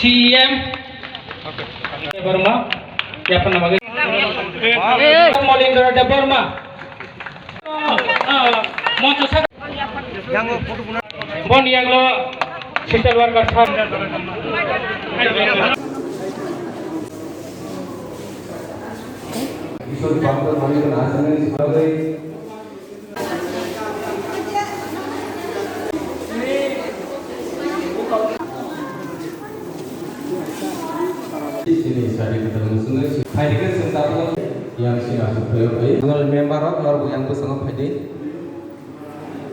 CM Debbarma siapa namanya? Khumulwngo Debbarma. Monco saya. Bon yang lo social worker Sini saya ketemu sungai. Hari ini sebentar yang sini supaya dengan member orang yang bersama pada.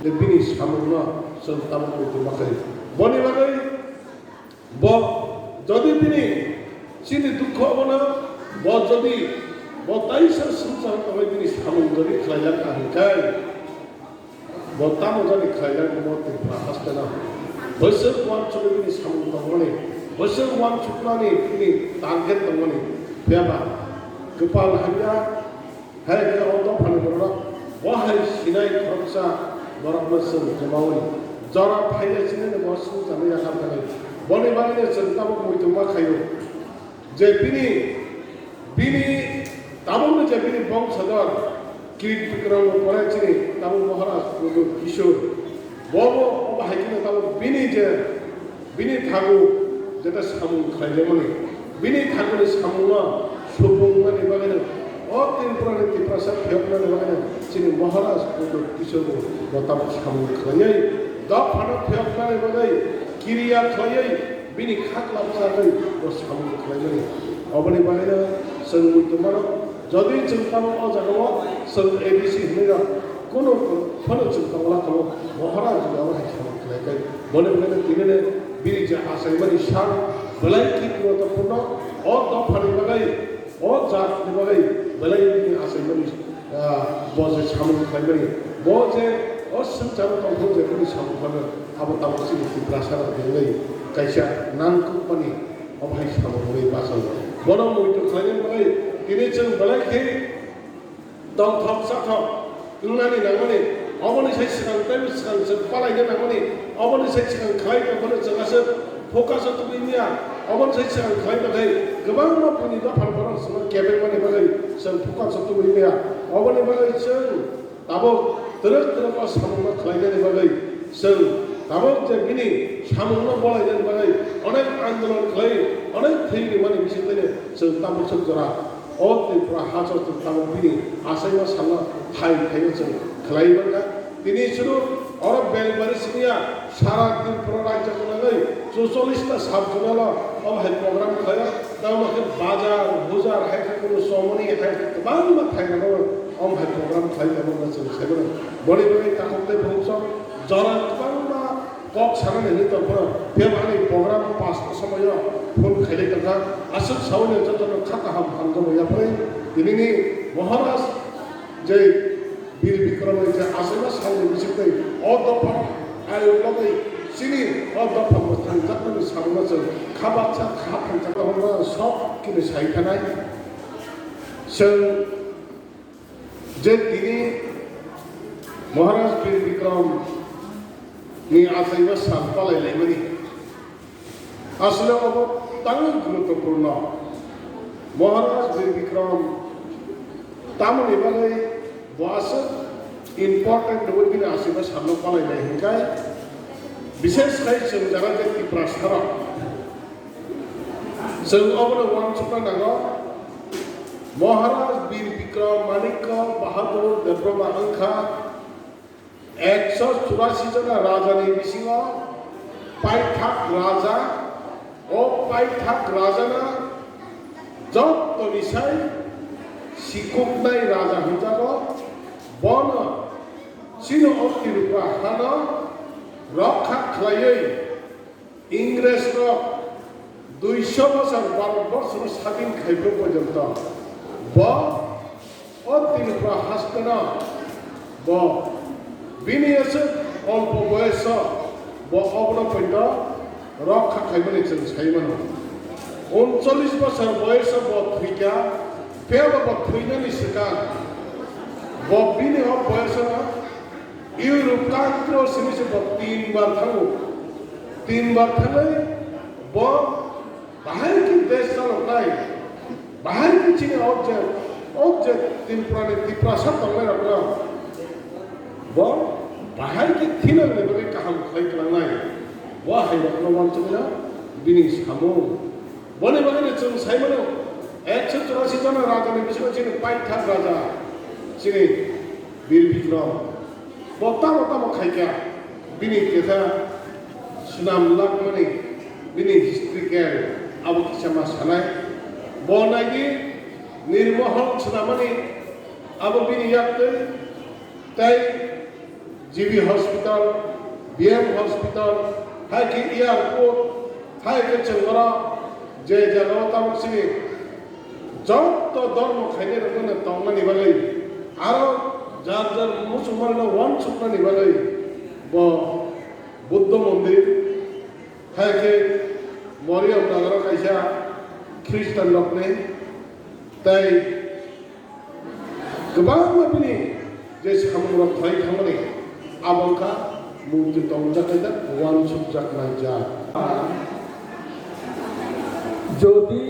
Lebih sama serta itu makai. Boni makai. Bo jadi bini sini dukha mana. Bo jadi bo taisa serta kami bini sama dari kerajaan angkai. Bo tamu jadi kerajaan mau terpas tenang. Besar kuat jadi bini sama kami. Besar uang cukup ini target teman ini, siapa? Kepala hanya, hai kita orang paling berat, wahai sinai kerja berat besar kemauan, jarak hanya sini ni bosku kami akan kali, boleh boleh cerita mau itu makai, jadi bini, tamu ni jadi bini bang sadar, kiri Bikramkishore pernah sini, tamu Maharaja Khumulwngo, bobo apa kita tamu bini je, bini tahu. যেটা সামুন খাইলে মানে বিনি থাকলে সামুনা সুবং মানে বাগানে অতিন প্রাণী প্রসাদ ফেপনানে বাগানে চিনি মহারাজ কিশোর গতাম সামুন খাইয়াই দ ফানা ফেপনানে বাগাই কিরিয়া খাইয়াই বিনি খাকলা চালাই ও সামুন খাইলে অবনি বাগানে সঙ্গুই তোমার যদি চিন্তা ও জানো সঙ্গ এবিসি হইরা কোনো ফলো চিন্তা ওলা কোনো মহারাজ গাওয়া সামুন খাইলে বলে বলে তিনে bini jahat saya beri syarat belai kita terpurna, tak paling belai, jahat belai, belai bini asal beri bos samun saya beri, bos secara tampil saya beri samun saya, apa tampil sini di prasara belai, kaisa nangkut pani, apa yang samun beri pasal, bodoh mau itu kalian belai, ini ceng belai ke, dong thap sakap, ingani nangani. 어머니 세시간 때문에 시간 빨라게 나머니 어머니 세시간 가이가 보내 저가서 포커스 또 있냐 어머니 세시간 가이가 돼 그만 분이도 발발한 수는 개백만에 받아 선 포커스 또 있냐 어머니 받아 선 나보 들어 사먹나 가이가 받아 선 나보 제 미니 사먹나 보아야 되는 받아 어느 안들어 가이 어느 태일이 많이 미신들에 선 땀을 쳤더라 어때 프라 하저도 땀을 비니 아사이마살로 하이 태일선 Kelainan ini suruh orang Belbaris ini ya syarat di Praja Kunangai, sosialista sabjuna lah, hai program kaya, dah makin bazar, buzar, hai kalau somoni, hai kebang mat hai kalau hai program kaya kamu nasi sebenarnya, boleh takut deh bangsa, jalan kebang mah kok sana ini tu pun, dia mana program pas semuanya pun kaya kita, asal sahulnya jatuh kata ham kamu ya pun ini ni Maharaja jadi Bikramkishore Achaimasalo bisipte odopha ayo logai sini odopha mustang jatna samasa khabacha khaphan jatna hona sob kine saithanai seng je tini Maharaj Bikram ni Achaimasalo palai lemani asle obo tang guruttopurna Maharaj Bikram tamani balai bahasa important dua bini asal sahaja palai lehingkai, bisnes kaya sejarah jadi prasara. Seorang orang suka naga, Maharaja Bikram, Manikya, Bahadur, Debbarma angka, 184 jana raja ni bisinga, paithak raja, paithak raja na, jauh tu bisai, sikuk nai raja hijago. Bona sino okti rupa hana rakha klayai Ingres rock 200 বছর 12 বছর স্বাধীন খাইব পর্যন্ত বা okti rupa Hasna বা বিনিয়োগ অল্প বয়স বা অবলম্বন রক্ষা খাইবনি চল ছাইমানো 39 বছর বয়স বা থিকা পেব বা থইনানি শিকার Bobini of Boyasana, Europe Cantro, Sinis of Tin Bartano, Bob बाहर की देश चालक बाहर की चीनी object तीन पुराने तिप्रासा तंगे रखना वो बाहर की थीन ने बगे काम खाई करना है वो है रखना वन चुना बिनीश हमो बने बगे ने चुन साइ मनो 184 जना राजा ने बिचको चीनी पाइठा राजा चीनी वीर विक्रम बोता खाई क्या बिनी केथा सुनाम लाख मनी बिनी हिस्ट्री के अब किसमा सनाय बनाई निर्महल सुनामनी अब बिनी याक्ते तय जीवी हॉस्पिटल बीएम हॉस्पिटल है कि एयरपोर्ट है कि चंगरा जय जगवता मक्सिनी जब तो धर्म खाइने रखने तौना निभाले आरो जार मुसलमान वन सुपना निभाले वो बुद्ध मंदिर है कि मरियम नगर कैसा ख्रिस्टान लोग ने तय गबां में जैसे हम लोग थाई थामने अब उनका मूर्ति तौजा कहता वन सुप जाना जा যদি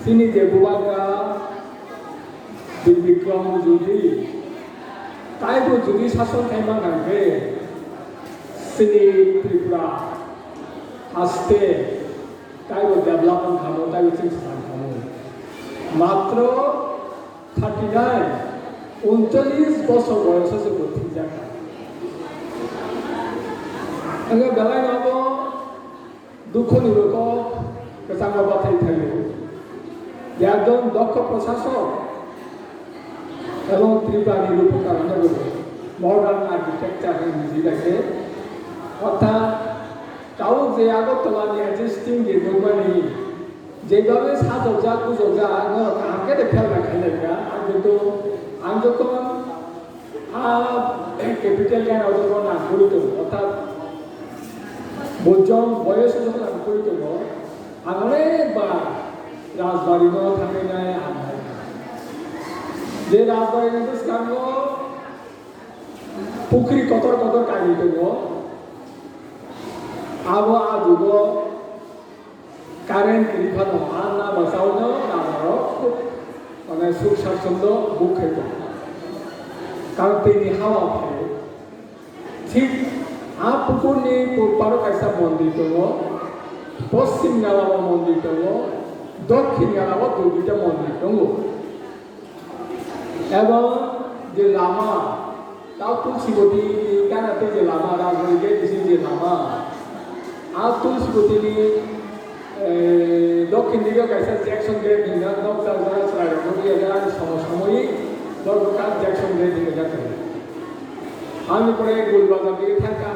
তিনি দেববাগা বিক্রম যদি তাইবো যদি শাসন খাইমা নাগে তিনি ত্রিপুরা আসতে তাইবো ডেভেলপমেন্ট খামো তাইবো চিন্তা খামো মাত্র 39 বছর বয়স আছে ঠিক জায়গা আগে বেলায় নাম দুঃখ নিরূপক কেসাঙ্গা বাথাই থাকবে একজন দক্ষ প্রশাসক এবং ত্রিপুরা নিরূপকার মডার্ন আর্কিটেকচার নিজেকে অর্থাৎ তাও যে আগরতলানি এক্সিস্টিং যে দোকানি যেভাবে সাজা পুজোজা আমাকে খেয়াল রাখা যায় আর কিন্তু আমি যখন ক্যাপিটাল জ্ঞান অর্জন না করিত অর্থাৎ বোঝন বয়সে যখন আমি করিত আমি অনেকবার রাজবাড়িও থাকে নাই যে রাজবাড়ি কাম পুকুরি কতর কাটি দেব আবো আজুব কারেন্ট রিফানো আর না বাঁচানো আমারও খুব মানে সুখ স্বাচ্ছন্দ্য বুক খেত কারণ তিনি হাওয়া ফেলে ঠিক পুকুরনি পূর্বারও কাইসা মন্দির দङ পশ্চিম গালাও মন্দির দङ দক্ষিণ গালাও দুইটা মন্দির দङ এবং যে লামা তাও তুলসীবতী গানাতে যে লামা রাজবাড়িতে যে লামা আর তুলসীবতী দক্ষিণ দিকে কাইসা জ্যাকসন গ্রেড নকশা যারা চালায় সমসাময়িক দরকার জ্যাকসন গ্রেড দিকে যাতে আমি পরে গোলবাজার দিকে থাকা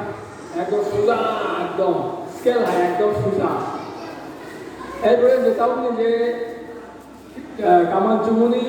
একদম সোজা একদম স্কেল হয় একদম সোজা এরপরে যেতাম যে কামার চুমনি